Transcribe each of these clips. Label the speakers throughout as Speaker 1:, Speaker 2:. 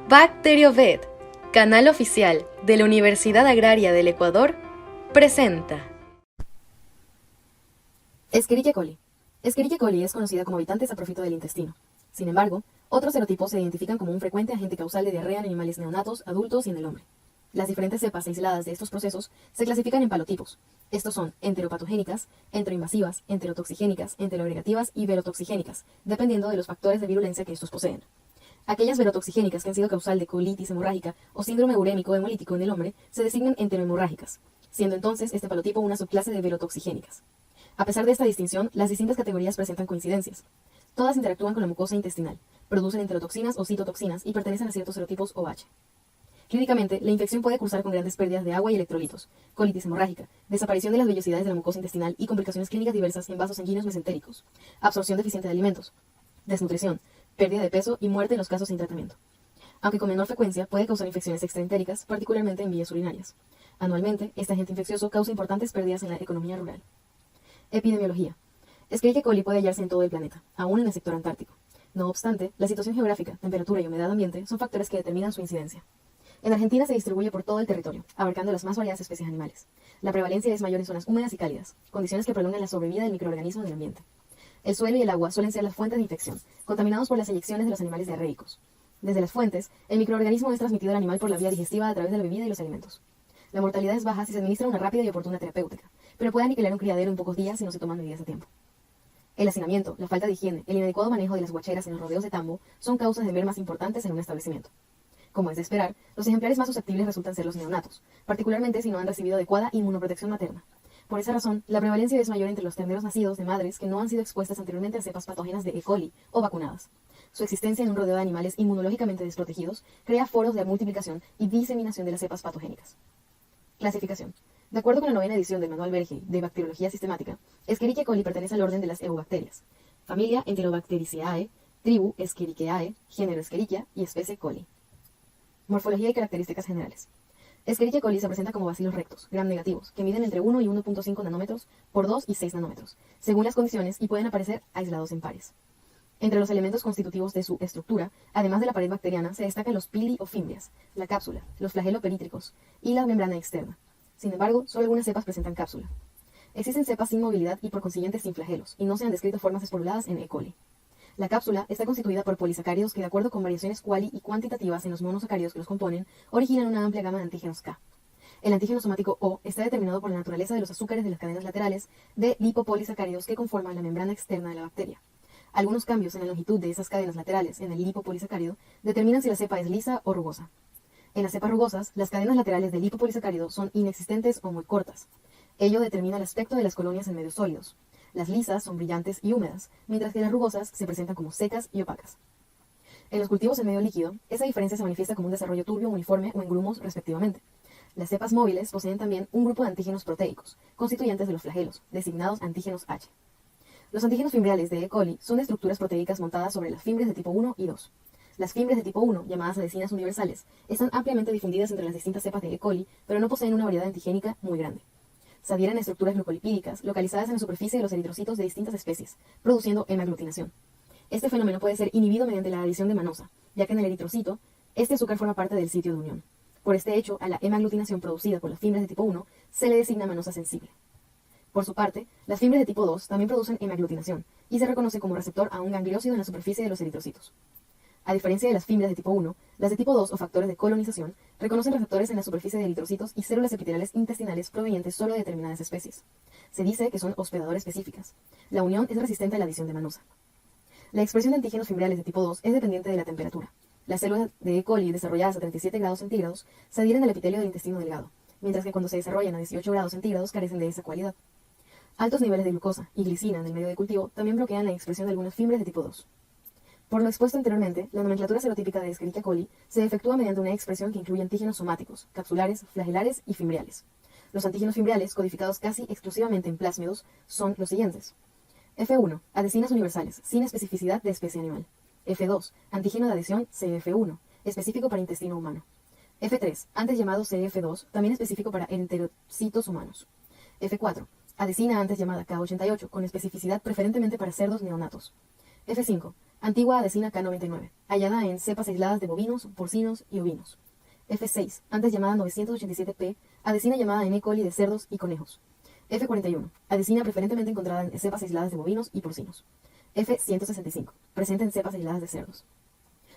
Speaker 1: BacterioVet, canal oficial de la Universidad Agraria del Ecuador, presenta
Speaker 2: Escherichia coli. Escherichia coli es conocida como habitante saprofito del intestino. Sin embargo, otros serotipos se identifican como un frecuente agente causal de diarrea en animales neonatos, adultos y en el hombre. Las diferentes cepas aisladas de estos procesos se clasifican en palotipos. Estos son enteropatogénicas, enteroinvasivas, enterotoxigénicas, enteroagregativas y verotoxigénicas, dependiendo de los factores de virulencia que estos poseen. Aquellas verotoxigénicas que han sido causal de colitis hemorrágica o síndrome urémico hemolítico en el hombre se designan enterohemorrágicas, siendo entonces este palotipo una subclase de verotoxigénicas. A pesar de esta distinción, las distintas categorías presentan coincidencias. Todas interactúan con la mucosa intestinal, producen enterotoxinas o citotoxinas y pertenecen a ciertos serotipos OH. Clínicamente, la infección puede cursar con grandes pérdidas de agua y electrolitos, colitis hemorrágica, desaparición de las vellosidades de la mucosa intestinal y complicaciones clínicas diversas en vasos sanguíneos mesentéricos, absorción deficiente de alimentos, desnutrición, pérdida de peso y muerte en los casos sin tratamiento. Aunque con menor frecuencia, puede causar infecciones extraentéricas, particularmente en vías urinarias. Anualmente, este agente infeccioso causa importantes pérdidas en la economía rural. Epidemiología. Escherichia coli puede hallarse en todo el planeta, aún en el sector antártico. No obstante, la situación geográfica, temperatura y humedad ambiente son factores que determinan su incidencia. En Argentina se distribuye por todo el territorio, abarcando las más variadas especies animales. La prevalencia es mayor en zonas húmedas y cálidas, condiciones que prolongan la sobrevida del microorganismo en el ambiente. El suelo y el agua suelen ser las fuentes de infección, contaminados por las eyecciones de los animales diarreicos. Desde las fuentes, el microorganismo es transmitido al animal por la vía digestiva a través de la bebida y los alimentos. La mortalidad es baja si se administra una rápida y oportuna terapéutica, pero puede aniquilar un criadero en pocos días si no se toman medidas a tiempo. El hacinamiento, la falta de higiene, el inadecuado manejo de las guacheras en los rodeos de tambo son causas de mermas importantes en un establecimiento. Como es de esperar, los ejemplares más susceptibles resultan ser los neonatos, particularmente si no han recibido adecuada inmunoprotección materna. Por esa razón, la prevalencia es mayor entre los terneros nacidos de madres que no han sido expuestas anteriormente a cepas patógenas de E. coli o vacunadas. Su existencia en un rodeo de animales inmunológicamente desprotegidos crea foros de multiplicación y diseminación de las cepas patogénicas. Clasificación. De acuerdo con la 9ª edición del Manual Berge de Bacteriología Sistemática, Escherichia coli pertenece al orden de las eubacterias, familia Enterobacteriaceae, tribu Escherichiae, género Escherichia y especie coli. Morfología y características generales. Escherichia coli se presenta como bacilos rectos, gram negativos, que miden entre 1 y 1.5 nanómetros por 2 y 6 nanómetros, según las condiciones, y pueden aparecer aislados en pares. Entre los elementos constitutivos de su estructura, además de la pared bacteriana, se destacan los pili o fimbrias, la cápsula, los flageloperítricos y la membrana externa. Sin embargo, solo algunas cepas presentan cápsula. Existen cepas sin movilidad y por consiguiente sin flagelos, y no se han descrito formas esporuladas en E. coli. La cápsula está constituida por polisacáridos que, de acuerdo con variaciones cuali y cuantitativas en los monosacáridos que los componen, originan una amplia gama de antígenos K. El antígeno somático O está determinado por la naturaleza de los azúcares de las cadenas laterales de lipopolisacáridos que conforman la membrana externa de la bacteria. Algunos cambios en la longitud de esas cadenas laterales en el lipopolisacárido determinan si la cepa es lisa o rugosa. En las cepas rugosas, las cadenas laterales del lipopolisacárido son inexistentes o muy cortas. Ello determina el aspecto de las colonias en medios sólidos. Las lisas son brillantes y húmedas, mientras que las rugosas se presentan como secas y opacas. En los cultivos en medio líquido, esa diferencia se manifiesta como un desarrollo turbio, uniforme o en grumos, respectivamente. Las cepas móviles poseen también un grupo de antígenos proteicos, constituyentes de los flagelos, designados antígenos H. Los antígenos fimbriales de E. coli son estructuras proteicas montadas sobre las fimbres de tipo 1 y 2. Las fimbres de tipo 1, llamadas adhesinas universales, están ampliamente difundidas entre las distintas cepas de E. coli, pero no poseen una variedad antigénica muy grande. Se adhieren a estructuras glucolipídicas localizadas en la superficie de los eritrocitos de distintas especies, produciendo hemaglutinación. Este fenómeno puede ser inhibido mediante la adición de manosa, ya que en el eritrocito, este azúcar forma parte del sitio de unión. Por este hecho, a la hemaglutinación producida por las fimbres de tipo 1 se le designa manosa sensible. Por su parte, las fimbres de tipo 2 también producen hemaglutinación y se reconoce como receptor a un gangliósido en la superficie de los eritrocitos. A diferencia de las fimbres de tipo 1, las de tipo 2 o factores de colonización reconocen receptores en la superficie de eritrocitos y células epiteliales intestinales provenientes solo de determinadas especies. Se dice que son hospedadoras específicas. La unión es resistente a la adición de manosa. La expresión de antígenos fimbriales de tipo 2 es dependiente de la temperatura. Las células de E. coli desarrolladas a 37 grados centígrados se adhieren al epitelio del intestino delgado, mientras que cuando se desarrollan a 18 grados centígrados carecen de esa cualidad. Altos niveles de glucosa y glicina en el medio de cultivo también bloquean la expresión de algunas fimbres de tipo 2. Por lo expuesto anteriormente, la nomenclatura serotípica de Escherichia coli se efectúa mediante una expresión que incluye antígenos somáticos, capsulares, flagelares y fimbriales. Los antígenos fimbriales, codificados casi exclusivamente en plásmidos, son los siguientes. F1, adhesinas universales, sin especificidad de especie animal. F2, antígeno de adhesión CF1, específico para intestino humano. F3, antes llamado CF2, también específico para enterocitos humanos. F4, adhesina antes llamada K88, con especificidad preferentemente para cerdos neonatos. F5, Antigua adesina K99, hallada en cepas aisladas de bovinos, porcinos y ovinos. F6, antes llamada 987P, adesina llamada en E. coli de cerdos y conejos. F41, adesina preferentemente encontrada en cepas aisladas de bovinos y porcinos. F165, presente en cepas aisladas de cerdos.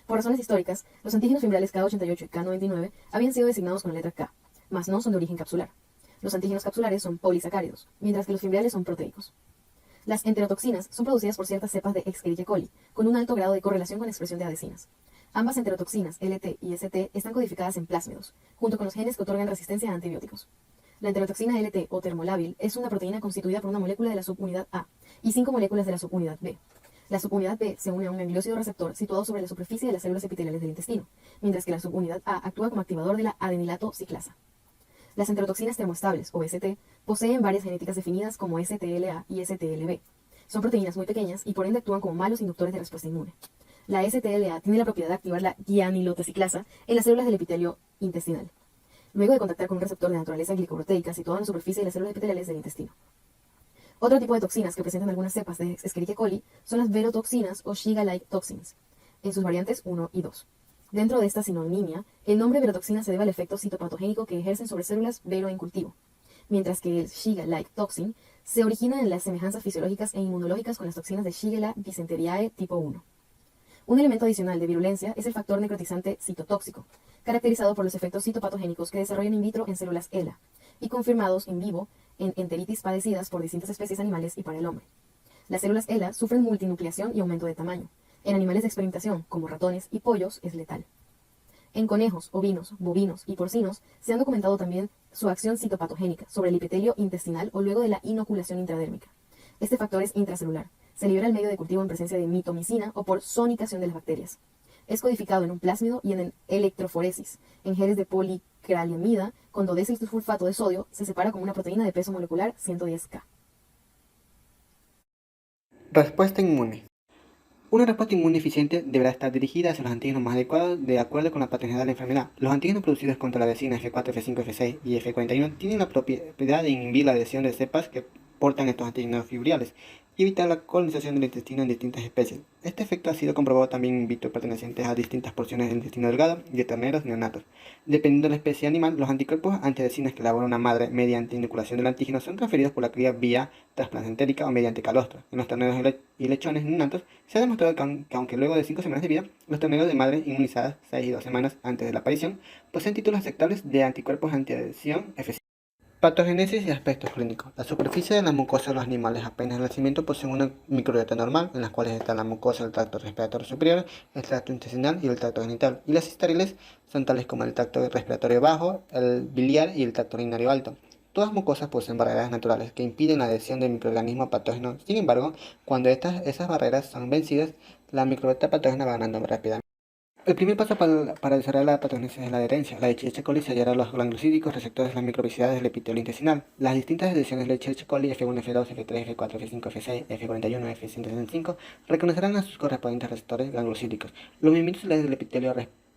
Speaker 2: Por razones históricas, los antígenos fimbriales K88 y K99 habían sido designados con la letra K, mas no son de origen capsular. Los antígenos capsulares son polisacáridos, mientras que los fimbriales son proteicos. Las enterotoxinas son producidas por ciertas cepas de Escherichia coli, con un alto grado de correlación con la expresión de adhesinas. Ambas enterotoxinas, LT y ST, están codificadas en plásmidos, junto con los genes que otorgan resistencia a antibióticos. La enterotoxina LT o termolábil es una proteína constituida por una molécula de la subunidad A y 5 moléculas de la subunidad B. La subunidad B se une a un gangliósido receptor situado sobre la superficie de las células epiteliales del intestino, mientras que la subunidad A actúa como activador de la adenilato ciclasa. Las enterotoxinas termoestables, o ST, poseen varias genéticas definidas como STLA y STLB. Son proteínas muy pequeñas y por ende actúan como malos inductores de respuesta inmune. La STLA tiene la propiedad de activar la guanilotociclasa en las células del epitelio intestinal, luego de contactar con un receptor de naturaleza glicoproteica situado en la superficie de las células epiteliales del intestino. Otro tipo de toxinas que presentan algunas cepas de Escherichia coli son las verotoxinas o Shiga-like toxins, en sus variantes 1 y 2. Dentro de esta sinonimia, el nombre verotoxina se debe al efecto citopatogénico que ejercen sobre células vero en cultivo, mientras que el Shiga-like toxin se origina en las semejanzas fisiológicas e inmunológicas con las toxinas de Shigella dysenteriae tipo 1. Un elemento adicional de virulencia es el factor necrotizante citotóxico, caracterizado por los efectos citopatogénicos que desarrollan in vitro en células HeLa y confirmados in vivo en enteritis padecidas por distintas especies animales y para el hombre. Las células HeLa sufren multinucleación y aumento de tamaño. En animales de experimentación, como ratones y pollos, es letal. En conejos, ovinos, bovinos y porcinos se han documentado también su acción citopatogénica sobre el epitelio intestinal o luego de la inoculación intradérmica. Este factor es intracelular. Se libera al medio de cultivo en presencia de mitomicina o por sonicación de las bacterias. Es codificado en un plásmido y en electroforesis. En genes de policraliamida, con dodesilsulfato de sodio, se separa como una proteína de peso molecular 110K.
Speaker 3: Respuesta inmune. Una respuesta inmune eficiente deberá estar dirigida hacia los antígenos más adecuados de acuerdo con la patogenicidad de la enfermedad. Los antígenos producidos contra la adhesina F4, F5, F6 y F41 tienen la propiedad de inhibir la adhesión de cepas que portan estos antígenos fibriales y evitar la colonización del intestino en distintas especies. Este efecto ha sido comprobado también in vitro pertenecientes a distintas porciones del intestino delgado y de terneros neonatos. Dependiendo de la especie animal, los anticuerpos antiadhesinas que elabora una madre mediante inoculación del antígeno son transferidos por la cría vía transplacentérica o mediante calostro. En los terneros y lechones neonatos se ha demostrado que aunque luego de 5 semanas de vida, los terneros de madre inmunizadas 6 y 2 semanas antes de la aparición poseen títulos aceptables de anticuerpos antiadhesión F5. Patogénesis y aspectos clínicos. La superficie de la mucosa de los animales apenas al nacimiento posee una microbiota normal, en las cuales está la mucosa del tracto respiratorio superior, el tracto intestinal y el tracto genital. Y las estériles son tales como el tracto respiratorio bajo, el biliar y el tracto urinario alto. Todas mucosas poseen barreras naturales que impiden la adhesión del microorganismo patógeno. Sin embargo, cuando esas barreras son vencidas, la microbiota patógena va ganando rápidamente. El primer paso para desarrollar la patogénesis es la adherencia. La Escherichia coli se hallará los gangliosídicos receptores de las microbicidades del epitelio intestinal. Las distintas adhesiones de Escherichia coli F1, F2, F3, F4, F5, F6, F41, F165 reconocerán a sus correspondientes receptores gangliosídicos. Los movimientos del epitelio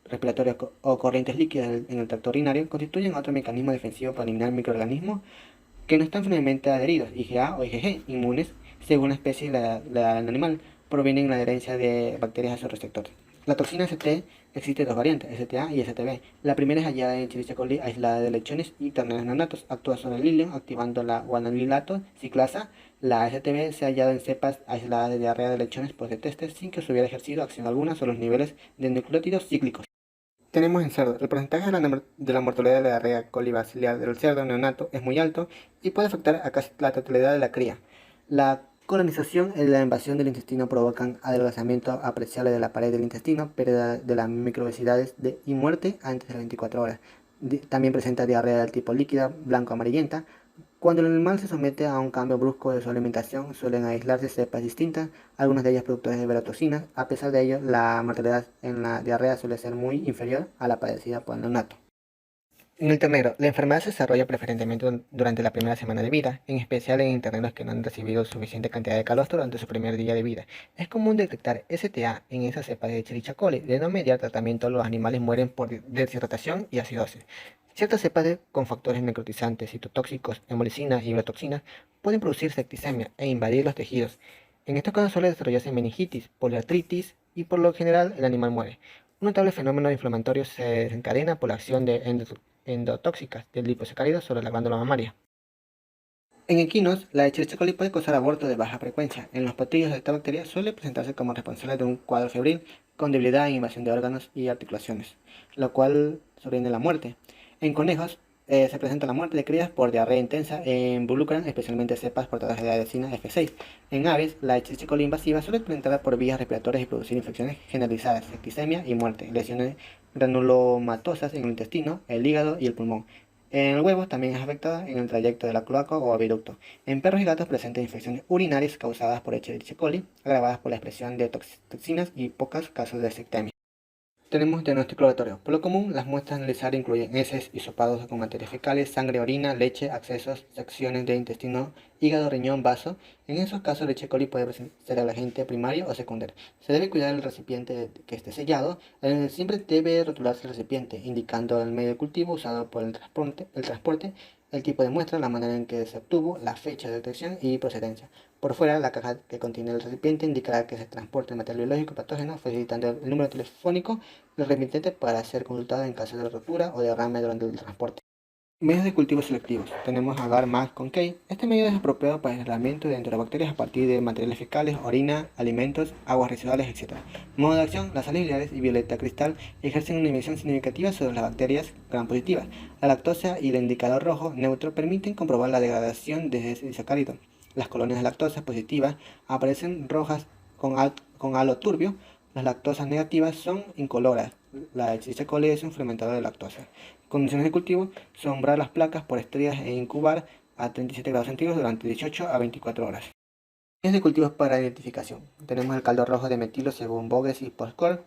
Speaker 3: respiratorio o corrientes líquidas en el tracto urinario constituyen otro mecanismo defensivo para eliminar microorganismos que no están firmemente adheridos, IgA o IgG, inmunes según la especie del animal, provienen de la adherencia de bacterias a sus receptores. La toxina ST existe dos variantes, STA y STB. La primera es hallada en Escherichia coli aislada de lechones y terneros neonatos. Actúa sobre el hilio, activando la guanililato ciclasa. La STB se ha hallado en cepas aisladas de diarrea de lechones post-testes sin que se hubiera ejercido acción alguna sobre los niveles de nucleótidos cíclicos. Tenemos en cerdo. El porcentaje de la mortalidad de la diarrea colibaciliar del cerdo neonato es muy alto y puede afectar a casi la totalidad de la cría. La colonización y la invasión del intestino provocan adelgazamiento apreciable de la pared del intestino, pérdida de las microbicidades y muerte antes de las 24 horas. También presenta diarrea del tipo líquida, blanco-amarillenta. Cuando el animal se somete a un cambio brusco de su alimentación, suelen aislarse cepas distintas, algunas de ellas productores de verotoxinas. A pesar de ello, la mortalidad en la diarrea suele ser muy inferior a la padecida por el neonato. En el ternero, la enfermedad se desarrolla preferentemente durante la primera semana de vida, en especial en terneros que no han recibido suficiente cantidad de calostro durante su primer día de vida. Es común detectar STA en esa cepa de Escherichia coli. De no mediar tratamiento, los animales mueren por deshidratación y acidosis. Ciertas cepas con factores necrotizantes, citotóxicos, hemolicina y biotoxinas pueden producir septicemia e invadir los tejidos. En estos casos suele desarrollarse meningitis, poliartritis y por lo general el animal muere. Un notable fenómeno inflamatorio se desencadena por la acción de endotóxicas del liposacárido sobre la glándula mamaria. En equinos, la Escherichia coli puede causar aborto de baja frecuencia. En los potrillos de esta bacteria suele presentarse como responsable de un cuadro febril con debilidad e invasión de órganos y articulaciones, lo cual sobreviene la muerte. En conejos, se presenta la muerte de crías por diarrea intensa e involucran especialmente cepas portadoras de adesina F6. En aves, la Escherichia coli invasiva suele entrar por vías respiratorias y producir infecciones generalizadas, septicemia y muerte, lesiones granulomatosas en el intestino, el hígado y el pulmón. En el huevo también es afectada en el trayecto de la cloaca o viaducto. En perros y gatos presenta infecciones urinarias causadas por Escherichia coli, agravadas por la expresión de toxinas y pocos casos de septicemia. Tenemos diagnóstico laboratorio. Por lo común, las muestras a analizar incluyen heces, hisopados con materias fecales, sangre, orina, leche, abscesos, secciones de intestino, hígado, riñón, vaso. En esos casos, Escherichia coli puede ser el agente primario o secundario. Se debe cuidar el recipiente que esté sellado. Siempre debe rotularse el recipiente, indicando el medio de cultivo usado por el transporte, el tipo de muestra, la manera en que se obtuvo, la fecha de detección y procedencia. Por fuera, la caja que contiene el recipiente indicará que se transporta el material biológico patógeno, facilitando el número telefónico del remitente para ser consultado en caso de rotura o derrame durante el transporte. Medios de cultivo selectivos. Tenemos agar más con Key. Este medio es apropiado para el aislamiento de enterobacterias a partir de materiales fecales, orina, alimentos, aguas residuales, etc. Modo de acción. Las sales biliares y violeta cristal ejercen una inhibición significativa sobre las bacterias gram positivas. La lactosa y el indicador rojo neutro permiten comprobar la degradación de ese disacárido. Las colonias de lactosa positivas aparecen rojas con halo turbio. Las lactosas negativas son incoloras. La Escherichia coli es un fermentador de lactosa. Condiciones de cultivo: sombrar las placas por estrías e incubar a 37 grados centígrados durante 18 a 24 horas. Medios de cultivos para identificación. Tenemos el caldo rojo de metilo según Bogues y Postcor.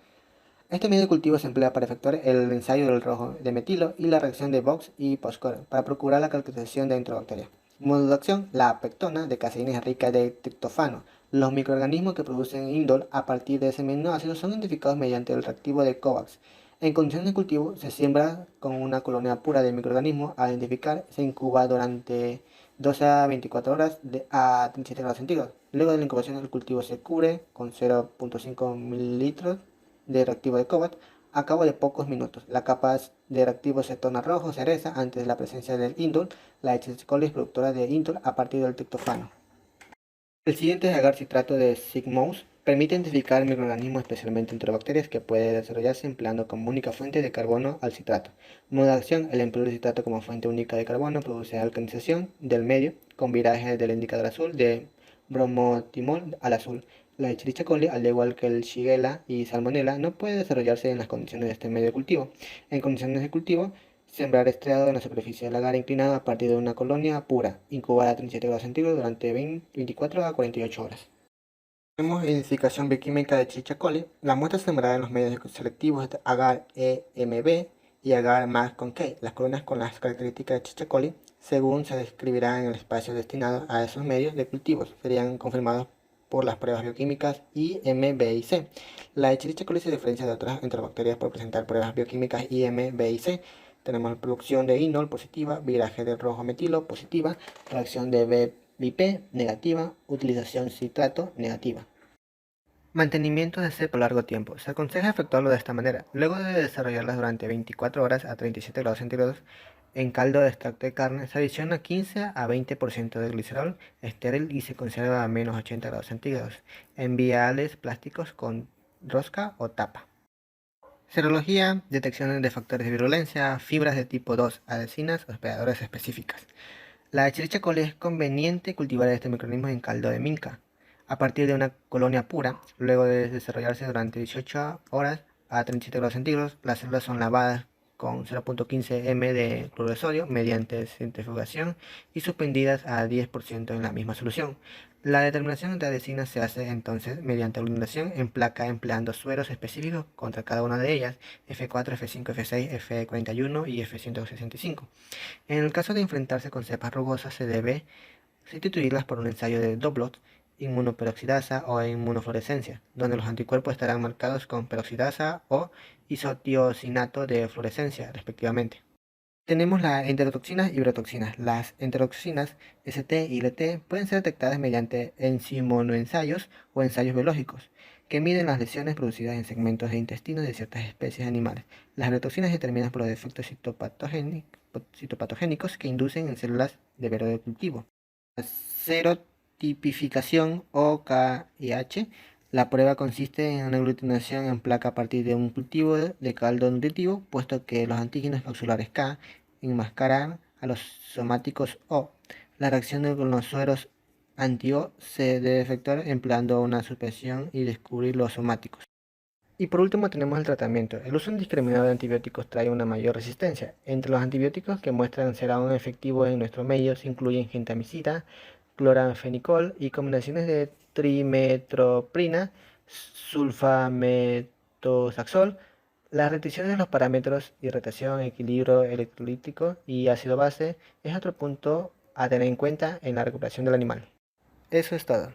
Speaker 3: Este medio de cultivo se emplea para efectuar el ensayo del rojo de metilo y la reacción de Box y Postcor para procurar la caracterización de enterobacterias. Modo de acción: la pectona de caseína es rica de triptófano. Los microorganismos que producen indol a partir de ese aminoácido son identificados mediante el reactivo de COVAX. En condiciones de cultivo, se siembra con una colonia pura de microorganismos a identificar, se incuba durante 12 a 24 horas a 37 grados centígrados. Luego de la incubación, el cultivo se cubre con 0.5 mililitros de reactivo de COVAX. A cabo de pocos minutos, la capa de reactivo se torna rojo cereza antes de la presencia del indol. La Escherichia coli es productora de indol a partir del triptófano. El siguiente es agar citrato de Sigmouse. Permite identificar microorganismos, especialmente enterobacterias, que puede desarrollarse empleando como única fuente de carbono al citrato. Modo de acción: el empleo del citrato como fuente única de carbono produce alcalinización del medio con viraje del indicador azul de bromotimol al azul. La Escherichia coli, al igual que el Shigella y Salmonella, no puede desarrollarse en las condiciones de este medio de cultivo. En condiciones de cultivo, sembrar estriado en la superficie del agar inclinado a partir de una colonia pura, incubar a 37 grados centígrados durante 24 a 48 horas. Tenemos identificación bioquímica de Escherichia coli. La muestra es sembrada en los medios selectivos de agar EMB y agar más con K. Las colonias con las características de Escherichia coli, según se describirá en el espacio destinado a esos medios de cultivos, serían confirmados por las pruebas bioquímicas IM, B y C. La Escherichia coli se diferencia de otras enterobacterias por presentar pruebas bioquímicas IM, B y C. Tenemos producción de indol positiva, viraje del rojo metilo positiva, reacción de BIP negativa, utilización citrato negativa. Mantenimiento de C por largo tiempo. Se aconseja efectuarlo de esta manera. Luego de desarrollarlas durante 24 horas a 37 grados centígrados, en caldo de extracto de carne se adiciona 15 a 20% de glicerol estéril y se conserva a menos 80 grados centígrados en viales plásticos con rosca o tapa. Serología: detección de factores de virulencia, fibras de tipo 2, adhesinas, hospedadoras específicas. La Escherichia coli es conveniente cultivar este microorganismo en caldo de minca a partir de una colonia pura. Luego de desarrollarse durante 18 horas a 37 grados centígrados, las células son lavadas con 0.15 m de cloruro de sodio mediante centrifugación y suspendidas a 10% en la misma solución. La determinación de adhesinas se hace entonces mediante aglomeración en placa empleando sueros específicos contra cada una de ellas, F4, F5, F6, F41 y F165. En el caso de enfrentarse con cepas rugosas, se debe sustituirlas por un ensayo de Doblot, inmunoperoxidasa o inmunofluorescencia, donde los anticuerpos estarán marcados con peroxidasa o isotiosinato de fluorescencia, respectivamente. Tenemos las enterotoxinas y urotoxinas. Las enterotoxinas ST y LT pueden ser detectadas mediante ensimonoensayos o ensayos biológicos, que miden las lesiones producidas en segmentos de intestino de ciertas especies animales. Las urotoxinas determinan por los defectos citopatogénicos que inducen en células de vero de cultivo. La serotipificación o KIH. La prueba consiste en una aglutinación en placa a partir de un cultivo de caldo nutritivo, puesto que los antígenos capsulares K enmascaran a los somáticos O. La reacción con los sueros anti-O se debe efectuar empleando una suspensión y descubrir los somáticos. Y por último tenemos el tratamiento. El uso indiscriminado de antibióticos trae una mayor resistencia. Entre los antibióticos que muestran ser aún efectivos en nuestros medios incluyen gentamicina, cloranfenicol y combinaciones de trimetroprina, sulfametoxazol. Las restricciones de los parámetros, hidratación, equilibrio electrolítico y ácido base es otro punto a tener en cuenta en la recuperación del animal. Eso es todo.